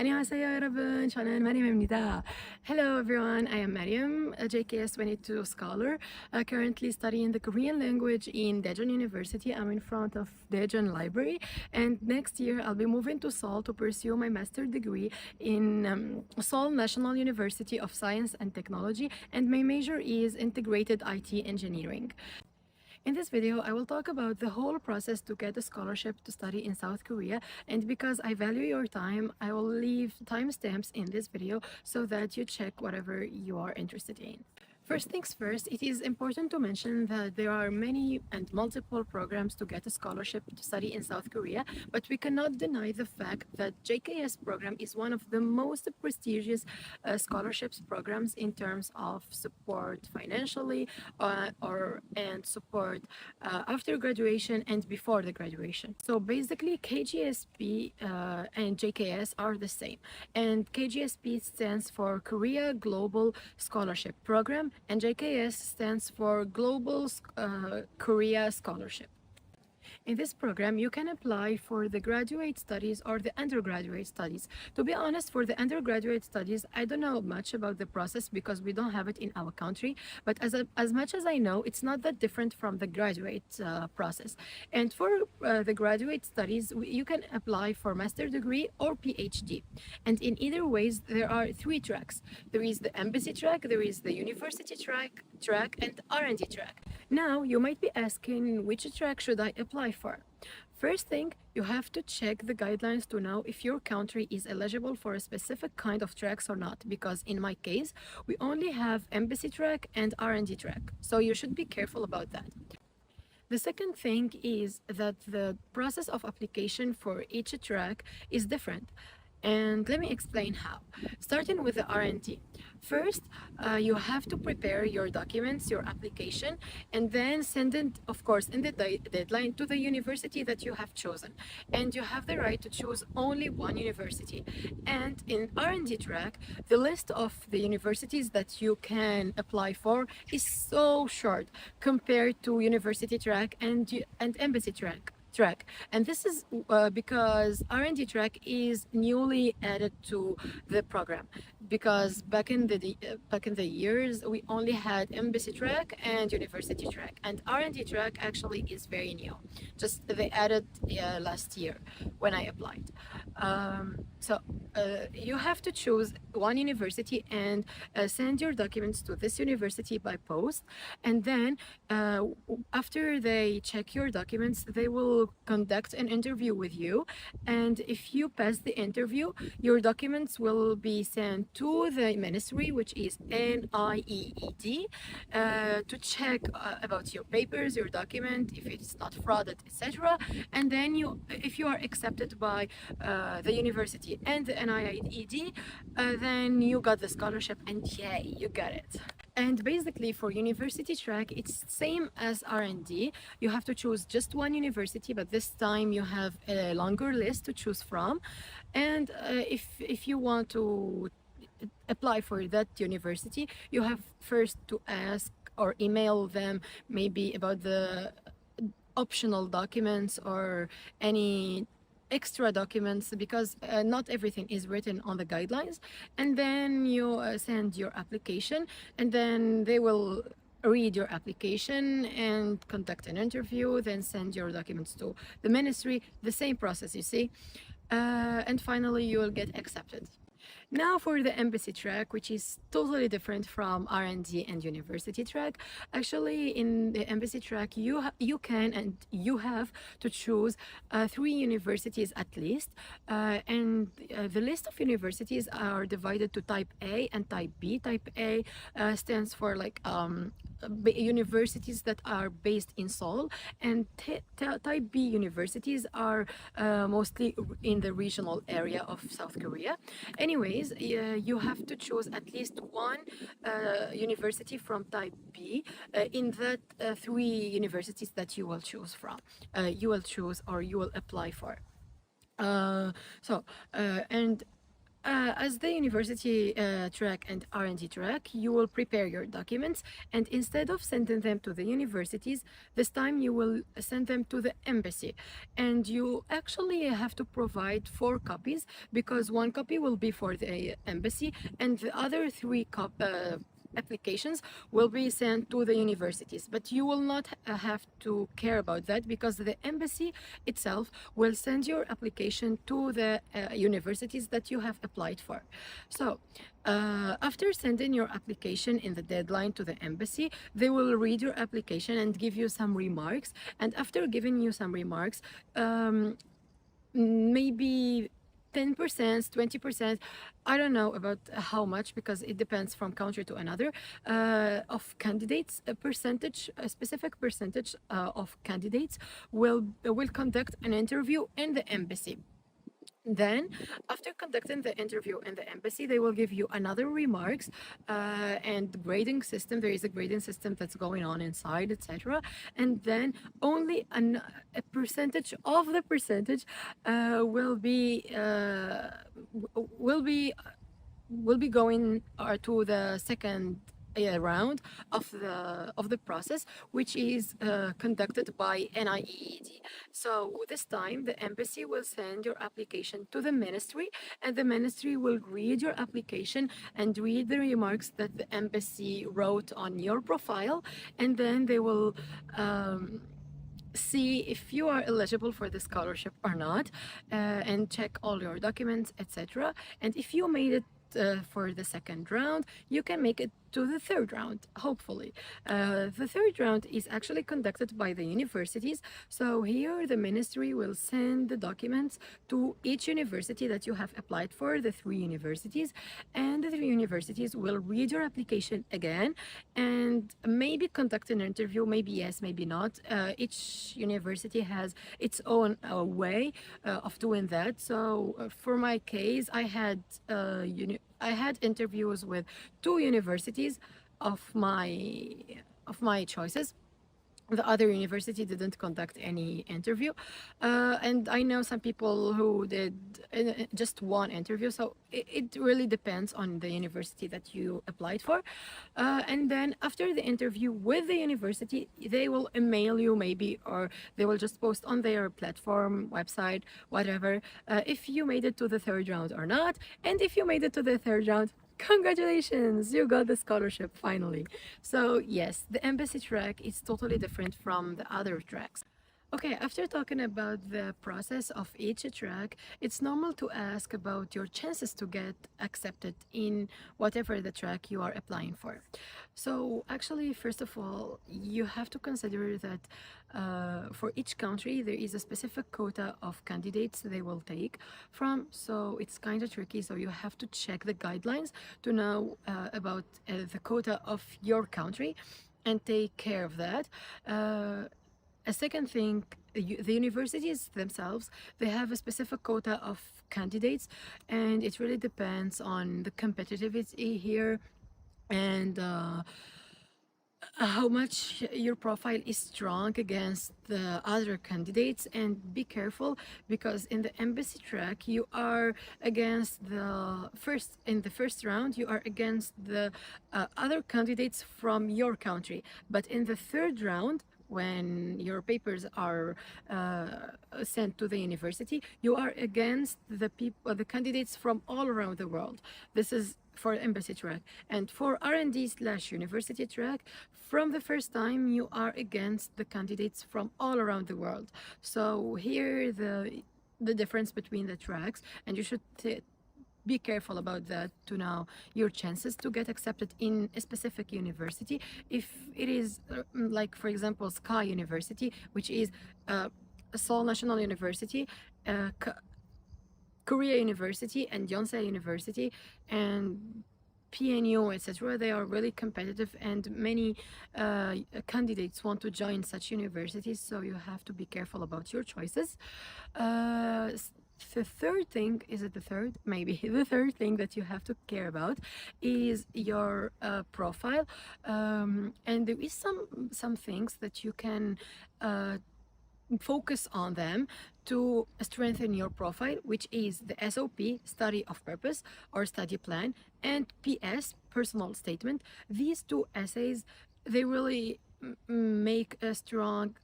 안녕하세요 여러분. 저는 마림입니다. Hello everyone, I am Mariem, a JKS 22 scholar, currently studying the Korean language in Daejeon University. I'm in front of Daejeon Library, and next year I'll be moving to Seoul to pursue my master's degree in Seoul National University of Science and Technology, and my major is integrated IT engineering. In this video, I will talk about the whole process to get a scholarship to study in South Korea, and because I value your time, I will leave timestamps in this video so that you check whatever you are interested in. First things first, it is important to mention that there are many and multiple programs to get a scholarship to study in South Korea, but we cannot deny the fact that JKS program is one of the most prestigious scholarships programs in terms of support financially and support after graduation and before the graduation. So basically KGSP and JKS are the same, and KGSP stands for Korea Global Scholarship Program, and JKS stands for Global Korea Scholarship. In this program, you can apply for the graduate studies or the undergraduate studies. To be honest, for the undergraduate studies, I don't know much about the process because we don't have it in our country. But as much as I know, it's not that different from the graduate process. And for the graduate studies, you can apply for master degree or PhD. And in either ways, there are three tracks. There is the embassy track, there is the university track, and R&D track. Now, you might be asking, which track should I apply for? First thing, you have to check the guidelines to know if your country is eligible for a specific kind of tracks or not, because in my case, we only have embassy track and R&D track, so you should be careful about that. The second thing is that the process of application for each track is different. And let me explain how. Starting with the R&D. First, you have to prepare your documents, your application, and then send it, of course, in the deadline to the university that you have chosen. And you have the right to choose only one university. And in R&D track, the list of the universities that you can apply for is so short compared to university track and embassy track. And this is because R&D track is newly added to the program, because back in the years we only had embassy track and university track, and R&D track actually is very new, just they added last year when I applied. You have to choose one university and send your documents to this university by post, and then after they check your documents, they will conduct an interview with you, and if you pass the interview, your documents will be sent to the ministry, which is NIEED, to check about your papers, your document, if it's not frauded, etc. And then if you are accepted by the university and the NIEED, then you got the scholarship, and yay, you got it. And basically for university track, it's same as R&D. You have to choose just one university, but this time you have a longer list to choose from. And if you want to apply for that university, you have first to ask or email them maybe about the optional documents or any extra documents, because not everything is written on the guidelines. And then you send your application, and then they will read your application and conduct an interview, then send your documents to the ministry, the same process, you see. And finally you will get accepted. Now for the embassy track, which is totally different from R&D and university track. Actually, in the embassy track, you can and you have to choose 3 universities at least, and the list of universities are divided to type A and type B. Type A stands for like universities that are based in Seoul, and type B universities are mostly in the regional area of South Korea. Anyways, you have to choose at least one university from type B in that 3 universities that you will choose from, you will choose or you will apply for. And As the university track and R&D track, you will prepare your documents, and instead of sending them to the universities, this time you will send them to the embassy. And you actually have to provide 4 copies, because 1 copy will be for the embassy, and the other 3 applications will be sent to the universities. But you will not have to care about that, because the embassy itself will send your application to the universities that you have applied for. So after sending your application in the deadline to the embassy, they will read your application and give you some remarks. And after giving you some remarks, maybe 10%, 20%, I don't know about how much, because it depends from country to another, of candidates, a specific percentage of candidates will conduct an interview in the embassy. Then, after conducting the interview in the embassy, they will give you another remarks and grading system. There is a grading system that's going on inside, etc. And then only a percentage of the percentage will be going to the second round of the process, which is conducted by NIEED. So this time the embassy will send your application to the ministry, and the ministry will read your application and read the remarks that the embassy wrote on your profile, and then they will see if you are eligible for the scholarship or not, and check all your documents, etc. And if you made it for the second round, you can make it to the third round, hopefully. The third round is actually conducted by the universities. So here the ministry will send the documents to each university that you have applied for, the 3 universities, and the 3 universities will read your application again and maybe conduct an interview, maybe yes, maybe not. Each university has its own way of doing that. So for my case, I had interviews with 2 universities of my choices. The other university didn't conduct any interview, and I know some people who did just 1 interview. So it really depends on the university that you applied for. And then after the interview with the university, they will email you maybe, or they will just post on their platform, website, whatever, if you made it to the third round or not. And if you made it to the third round, congratulations, you got the scholarship finally. So yes, the embassy track is totally different from the other tracks. Okay, after talking about the process of each track, it's normal to ask about your chances to get accepted in whatever the track you are applying for. So actually, first of all, you have to consider that for each country, there is a specific quota of candidates they will take from. So it's kind of tricky. So you have to check the guidelines to know about the quota of your country and take care of that. A second thing, the universities themselves, they have a specific quota of candidates, and it really depends on the competitivity here, and how much your profile is strong against the other candidates. And be careful, because in the embassy track you are against in the first round you are against the other candidates from your country, but in the third round, when your papers are sent to the university, you are against the candidates from all around the world. This is for embassy track. And for R&D/university track, from the first time you are against the candidates from all around the world. So here the difference between the tracks, and you should be careful about that to know your chances to get accepted in a specific university. If it is like, for example, Sky University, which is Seoul National University, Korea University, and Yonsei University, and PNU, etc., they are really competitive, and many candidates want to join such universities, so you have to be careful about your choices. The third thing, is it the third? Maybe. The third thing that you have to care about is your profile. And there is some things that you can focus on them to strengthen your profile, which is the SOP, study of purpose or study plan, and PS, personal statement. These two essays, they really make a strong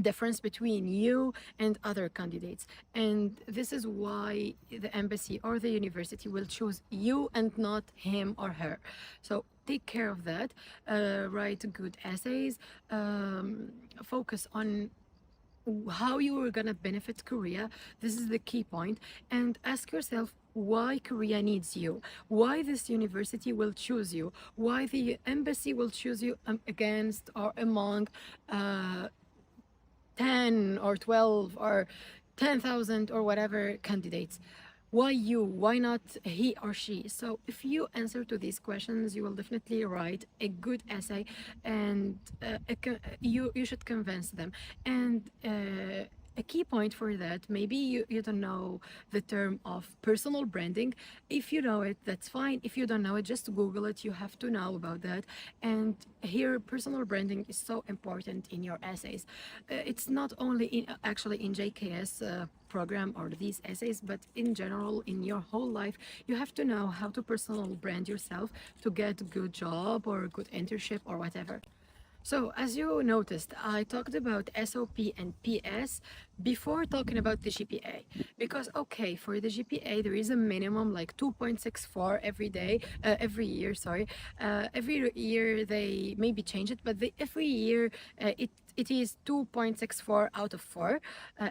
difference between you and other candidates, and this is why the embassy or the university will choose you and not him or her. So take care of that. Write good essays, focus on how you are gonna benefit Korea. This is the key point, and ask yourself why Korea needs you, why this university will choose you, why the embassy will choose you against or among 10 or 12 or 10,000 or whatever candidates. Why you? Why not he or she? So if you answer to these questions, you will definitely write a good essay, and you should convince them. And a key point for that, maybe you don't know the term of personal branding. If you know it, that's fine. If you don't know it, just Google it. You have to know about that. And here, personal branding is so important in your essays. It's not only actually in JKS program or these essays, but in general in your whole life, you have to know how to personal brand yourself to get a good job or a good internship or whatever. So, as you noticed, I talked about SOP and PS before talking about the GPA. Because, okay, for the GPA, there is a minimum like 2.64 every year, sorry. Every year they maybe change it, but every year it is 2.64 out of 4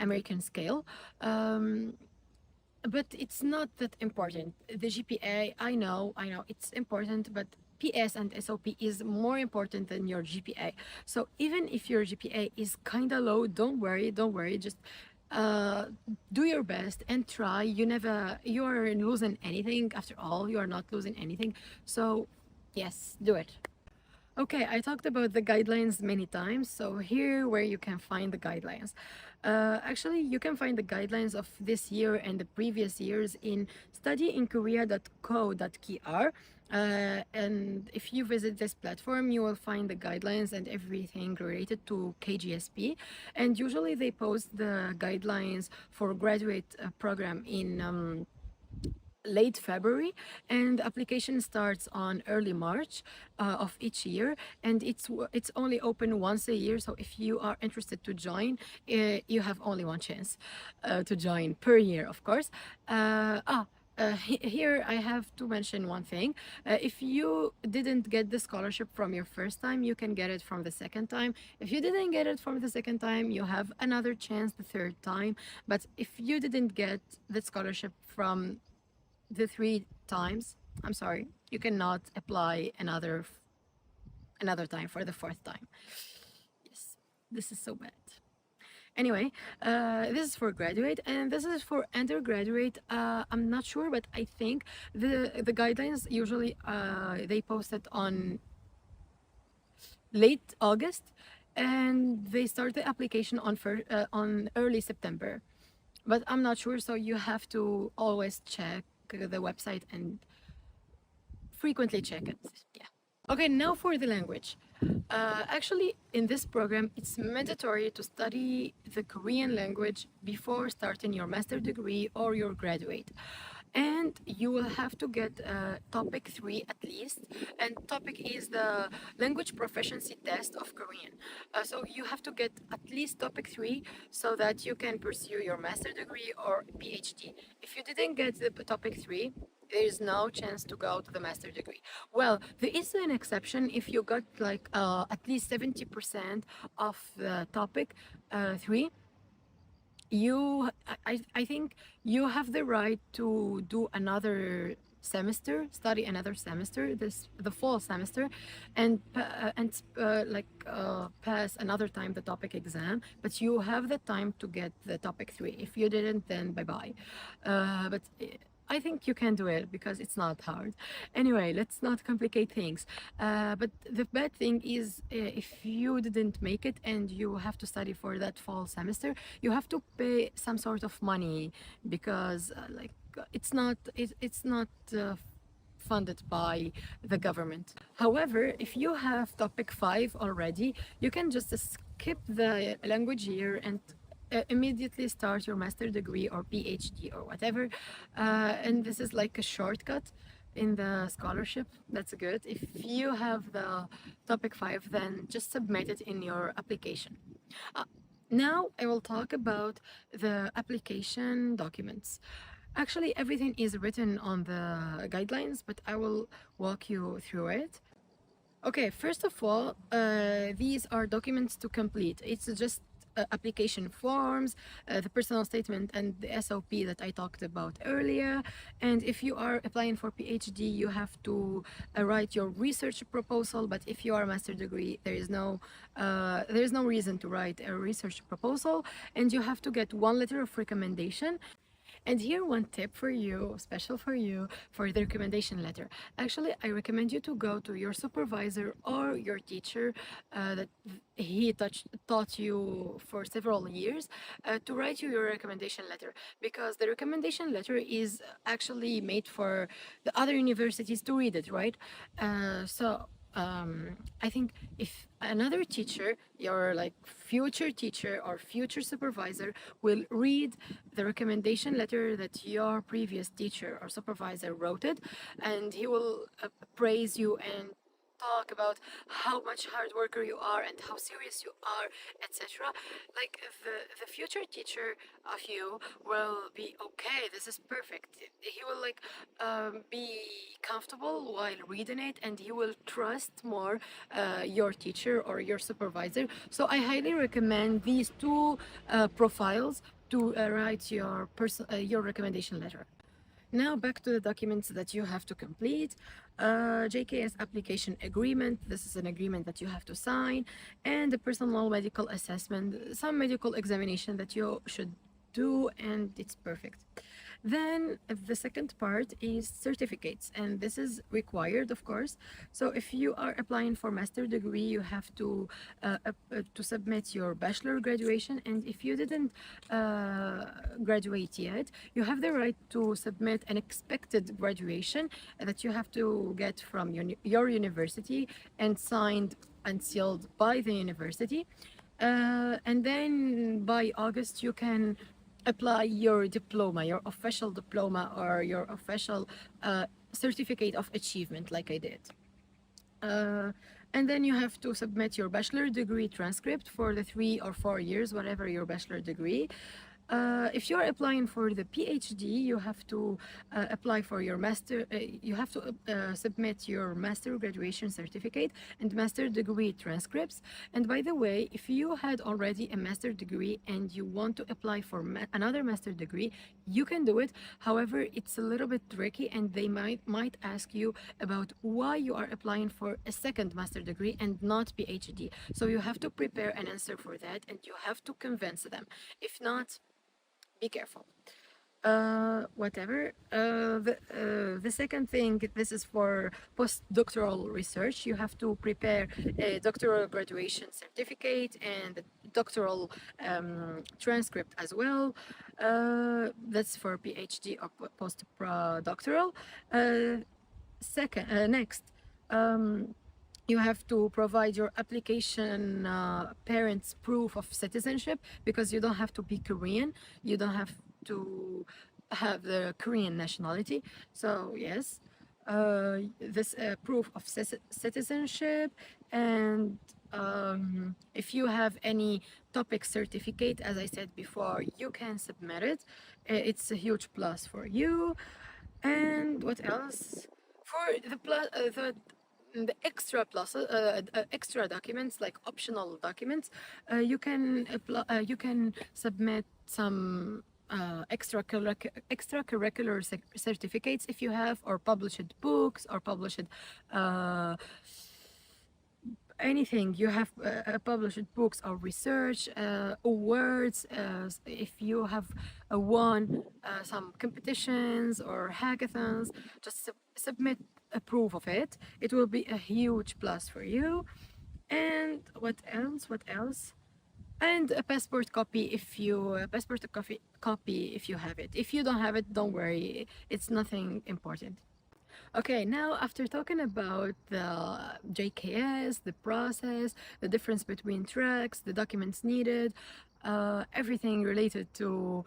American scale. But it's not that important. The GPA, I know it's important, but PS and SOP is more important than your GPA. So even if your GPA is kind of low, don't worry, just do your best and try. You are losing anything. After all, you are not losing anything. So yes, do it. Okay, I talked about the guidelines many times, so here where you can find the guidelines. Actually, you can find the guidelines of this year and the previous years in studyinkorea.co.kr. And if you visit this platform, you will find the guidelines and everything related to KGSP. And usually they post the guidelines for graduate program in late February, and application starts on early March of each year, and it's only open once a year. So if you are interested to join, you have only one chance to join per year, of course. Here I have to mention one thing. If you didn't get the scholarship from your first time, you can get it from the second time. If you didn't get it from the second time, you have another chance the third time. But if you didn't get the scholarship from the 3 times, I'm sorry, you cannot apply another time for the 4th time. Yes, this is so bad. Anyway, this is for graduate, and this is for undergraduate. I'm not sure, but I think the guidelines usually they post it on late August, and they start the application on early September. But I'm not sure, so you have to always check the website and frequently check it. Yeah. Okay, now for the language. Actually, in this program, it's mandatory to study the Korean language before starting your master degree or your graduate. And you will have to get topic 3 at least, and topic is the language proficiency test of Korean. So you have to get at least topic 3 so that you can pursue your master degree or PhD. If you didn't get the topic 3, there is no chance to go to the master degree. Well, there is an exception if you got like at least 70% of the topic 3. I think you have the right to do another semester, study another semester, the fall semester, and pass another time the topic exam. But you have the time to get the topic 3. If you didn't, then bye bye. But I think you can do it because it's not hard. Anyway, let's not complicate things. But the bad thing is if you didn't make it and you have to study for that fall semester, you have to pay some sort of money because it's not funded by the government. However, if you have topic 5 already, you can just skip the language year and immediately start your master degree or PhD or whatever. And this is like a shortcut in the scholarship. That's good. If you have the topic 5, then just submit it in your application. Now I will talk about the application documents. Actually, everything is written on the guidelines, but I will walk you through it. Okay, first of all, these are documents to complete. It's just application forms, the personal statement, and the SOP that I talked about earlier. And if you are applying for PhD, you have to write your research proposal. But if you are a master degree, there is no reason to write a research proposal, and you have to get one letter of recommendation. And here one tip for you, special for you, for the recommendation letter. Actually, I recommend you to go to your supervisor or your teacher that he taught you for several years to write you your recommendation letter, because the recommendation letter is actually made for the other universities to read it, right? I think if another teacher, your like future teacher or future supervisor, will read the recommendation letter that your previous teacher or supervisor wrote it, and he will praise you and talk about how much hard worker you are and how serious you are, etc. Like the future teacher of you will be okay. This is perfect. He will like be comfortable while reading it, and he will trust more your teacher or your supervisor. So I highly recommend these two profiles to write your recommendation letter. Now back to the documents that you have to complete. JKS application agreement. This is an agreement that you have to sign, and the personal medical assessment, some medical examination that you should do, and it's perfect. Then the second part is certificates, and this is required, of course. So if you are applying for master degree, you have to submit your bachelor graduation, and if you didn't graduate yet, you have the right to submit an expected graduation that you have to get from your university and signed and sealed by the university. And then by August, you can apply your diploma, your official diploma, or your official certificate of achievement, like I did. And then you have to submit your bachelor degree transcript for the 3 or 4 years, whatever your bachelor degree. If you are applying for the PhD, you have to apply for your master. You have to submit your master graduation certificate and master degree transcripts. And by the way, if you had already a master degree and you want to apply for another master degree, you can do it. However, it's a little bit tricky, and they might ask you about why you are applying for a second master degree and not PhD. So you have to prepare an answer for that, and you have to convince them. If not, be careful. Whatever. The second thing, this is for postdoctoral research. You have to prepare a doctoral graduation certificate and a doctoral transcript as well. That's for PhD or postdoctoral. Next. You have to provide your application parents' proof of citizenship, because you don't have to be Korean. You don't have to have the Korean nationality. So yes, this proof of citizenship, and if you have any topic certificate, as I said before, you can submit it. It's a huge plus for you. And what else? For the extra extra documents, like optional documents, you can submit some extracurricular certificates if you have, or published books, or published anything. You have published books or research awards. If you have won some competitions or hackathons, just submit a proof of it. It will be a huge plus for you. And what else? And a passport copy if you copy if you have it. If you don't have it, don't worry, it's nothing important. Okay, now after talking about the JKS, the process, the difference between tracks, the documents needed, everything related to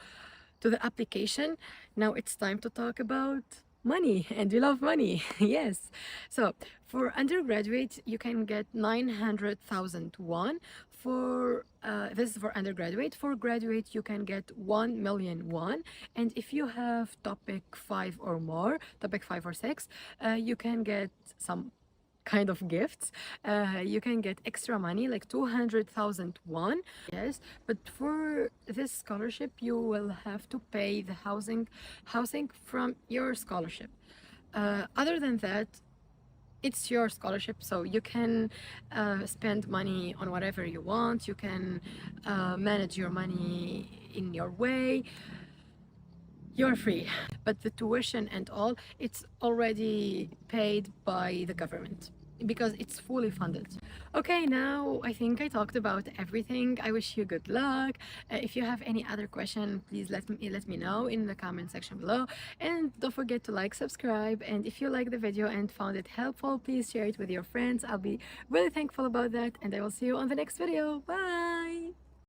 the application, now it's time to talk about money, and we love money. Yes. So for undergraduate, you can get 900,000 won. For this is for undergraduate. For graduate, you can get 1 million won. And if you have topic 5 or more, topic 5 or 6, you can get some kind of gifts. You can get extra money like 200,000 won. Yes, but for this scholarship, you will have to pay the housing from your scholarship. Other than that, it's your scholarship, so you can spend money on whatever you want. You can manage your money in your way. You're free, but the tuition and all, it's already paid by the government because it's fully funded. Okay, now I think I talked about everything. I wish you good luck. If you have any other question, please let me know in the comment section below, and don't forget to like, subscribe, and if you like the video and found it helpful, please share it with your friends. I'll be really thankful about that, and I will see you on the next video. Bye.